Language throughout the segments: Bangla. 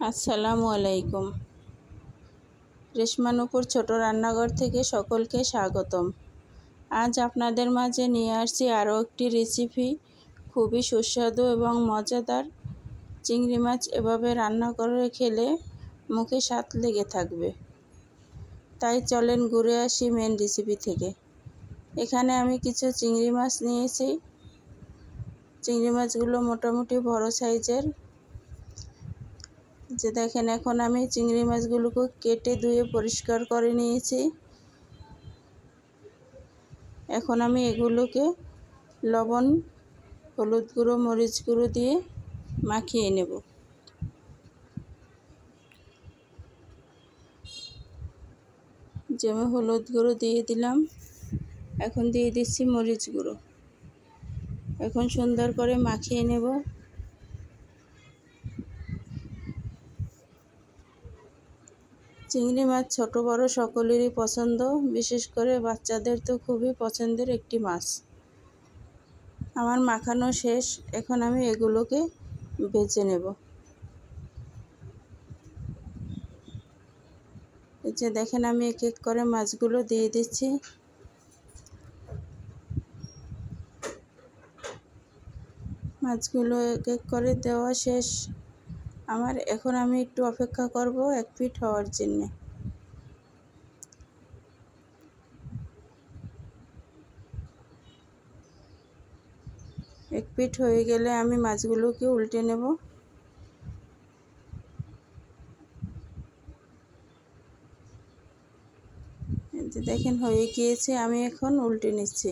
আসসালামু আলাইকুম। রেশমানুপুর ছোট রান্নাঘর থেকে সকলকে স্বাগতম। আজ আপনাদের মাঝে নিয়ে আসছি আরও একটি রেসিপি, খুবই সুস্বাদু এবং মজাদার। চিংড়ি মাছ এভাবে রান্না করে খেলে মুখে স্বাদ লেগে থাকবে। তাই চলেন ঘুরে আসি মেন রেসিপি থেকে। এখানে আমি কিছু চিংড়ি মাছ নিয়েছি। চিংড়ি মাছগুলো মোটামুটি বড় সাইজের। যে দেখেন, এখন আমি চিংড়ি মাছগুলোকে কেটে ধুয়ে পরিষ্কার করে নিয়েছি। এখন আমি এগুলোকে লবণ, হলুদ গুঁড়ো, মরিচ গুঁড়ো দিয়ে মাখিয়ে নেব। যেমন হলুদ গুঁড়ো দিয়ে দিলাম, এখন দিয়ে দিচ্ছি মরিচ গুঁড়ো। এখন সুন্দর করে মাখিয়ে নেব। চিংড়ি মাছ ছোট বড় সকলেরই পছন্দ, বিশেষ করে বাচ্চাদের তো খুবই পছন্দের একটি মাছ। আমার মাখানো শেষ, এখন আমি এগুলোকে ভেজে নেব। এই যে দেখেন, আমি এক এক করে মাছগুলো দিয়ে দিচ্ছি। মাছগুলো এক এক করে দেওয়া শেষ আমার। এখন আমি একটু অপেক্ষা করব এক পিঠ হওয়ার জন্যে। এক পিঠ হয়ে গেলে আমি মাছগুলোকে উল্টে নেব। দেখেন হয়ে গিয়েছে, আমি এখন উল্টে নিচ্ছি।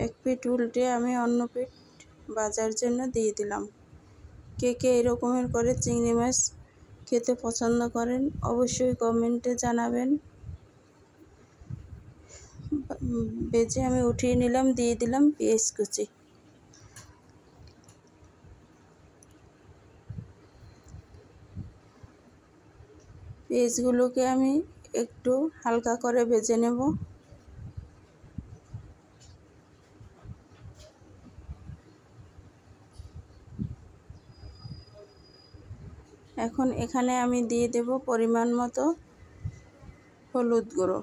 এক পিঠ উল্টে আমি অন্য পিঠ ভাজার জন্য দিয়ে দিলাম। কে কে এরকমের করে চিংড়ি মাছ খেতে পছন্দ করেন অবশ্যই কমেন্টে জানাবেন। ভেজে আমি উঠিয়ে নিলাম, দিয়ে দিলাম পেঁয়াজ কুচি। পেঁয়াজগুলোকে আমি একটু হালকা করে ভেজে নেব। এখন এখানে আমি দিয়ে দেব পরিমাণ মতো হলুদ গুঁড়ো,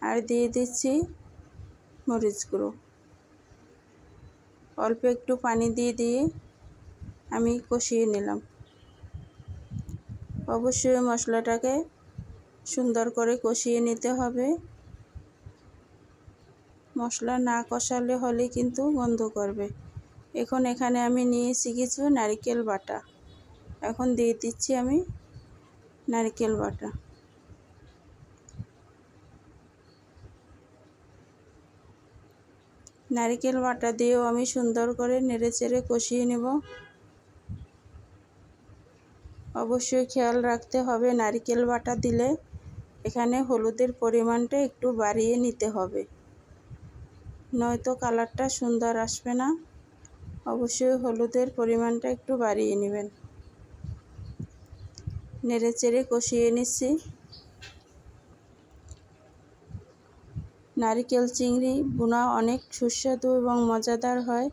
আর দিয়ে দিচ্ছি মরিচ গুঁড়ো। অল্প একটু পানি দিয়ে আমি কষিয়ে নিলাম। অবশ্যই মশলাটাকে সুন্দর করে কষিয়ে নিতে হবে। মশলা না কষালে হলে কিন্তু গন্ধ করবে। এখন এখানে আমি নিয়েছি কিছু নারকেল বাটা। এখন দিয়ে দিচ্ছি আমি নারকেল বাটা। নারকেল বাটা দিয়েও আমি সুন্দর করে নেড়েচেড়ে কষিয়ে নেব। অবশ্যই খেয়াল রাখতে হবে, নারকেল বাটা দিলে এখানে হলুদের পরিমাণটা একটু বাড়িয়ে নিতে হবে, নয়তো কালারটা সুন্দর আসবে না। অবশ্যই হলুদের পরিমাণটা একটু বাড়িয়ে নেবেন। নেড়েচেড়ে কষিয়ে নিচ্ছি। নারকেল চিংড়ি ভুনা অনেক সুস্বাদু এবং মজাদার হয়।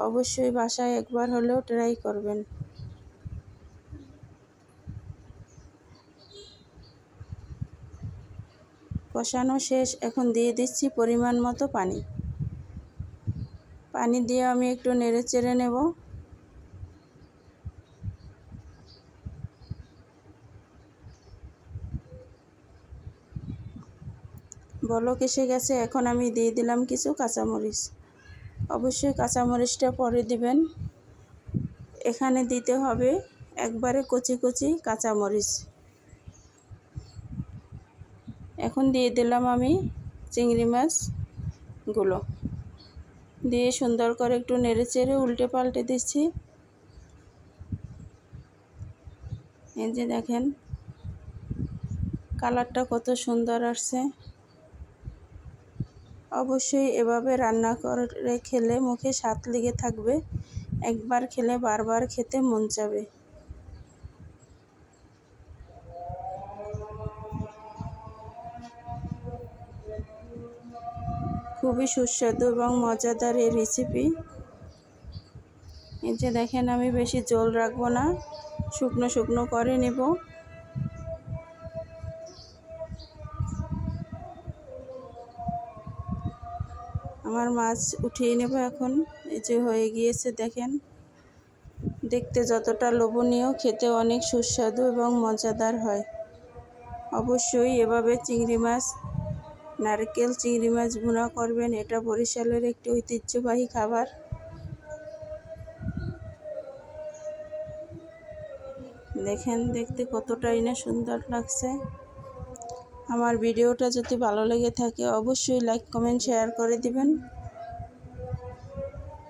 অবশ্যই বাসায় একবার হলেও ট্রাই করবেন। কষানো শেষ, এখন দিয়ে দিচ্ছি পরিমাণ মতো পানি। পানি দিয়ে আমি একটু নেড়েচেড়ে নেব। বলক এসে গেছে, এখন আমি দিয়ে দিলাম কিছু কাঁচামরিচ। অবশ্যই কাঁচামরিচটা পরে দিবেন। এখানে দিতে হবে একবারে কচি কচি কাঁচামরিচ। এখন দিয়ে দিলাম আমি চিংড়ি মাছগুলো, দিয়ে সুন্দর করে একটু নেড়েচেড়ে উল্টে পাল্টে দিচ্ছি। এই যে দেখেন কালারটা কত সুন্দর আসছে। অবশ্যই এভাবে রান্না করে খেলে মুখে স্বাদ লেগে থাকবে। একবার খেলে বারবার খেতে মন চাবে। খুবই সুস্বাদু এবং মজাদার এই রেসিপি। এই যে দেখেন, আমি বেশি ঝোল রাখবো না, শুকনো শুকনো করে নেব। আমার মাছ উঠিয়ে নেব এখন। এই যে হয়ে গিয়েছে, দেখেন দেখতে যতটা লোভনীয়, খেতে অনেক সুস্বাদু এবং মজাদার হয়। অবশ্যই এভাবে নারকেল চিংড়ি মাছ ভুনা করবেন। এটা বরিশালের একটি ঐতিহ্যবাহী খাবার। দেখেন দেখতে কতটাই না সুন্দর লাগছে। আমার ভিডিওটা যদি ভালো লেগে থাকে অবশ্যই লাইক কমেন্ট শেয়ার করে দিবেন।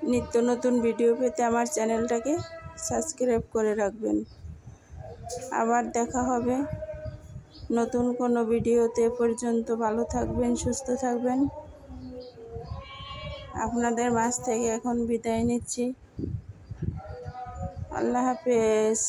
নিত্য নতুন ভিডিও পেতে আমার চ্যানেলটাকে সাবস্ক্রাইব করে রাখবেন। আবার দেখা হবে নতুন কোনো ভিডিওতে। পর্যন্ত ভালো থাকবেন, সুস্থ থাকবেন। আপনাদের মাঝ থেকে এখন বিদায় নিচ্ছি। আল্লাহ হাফেজ।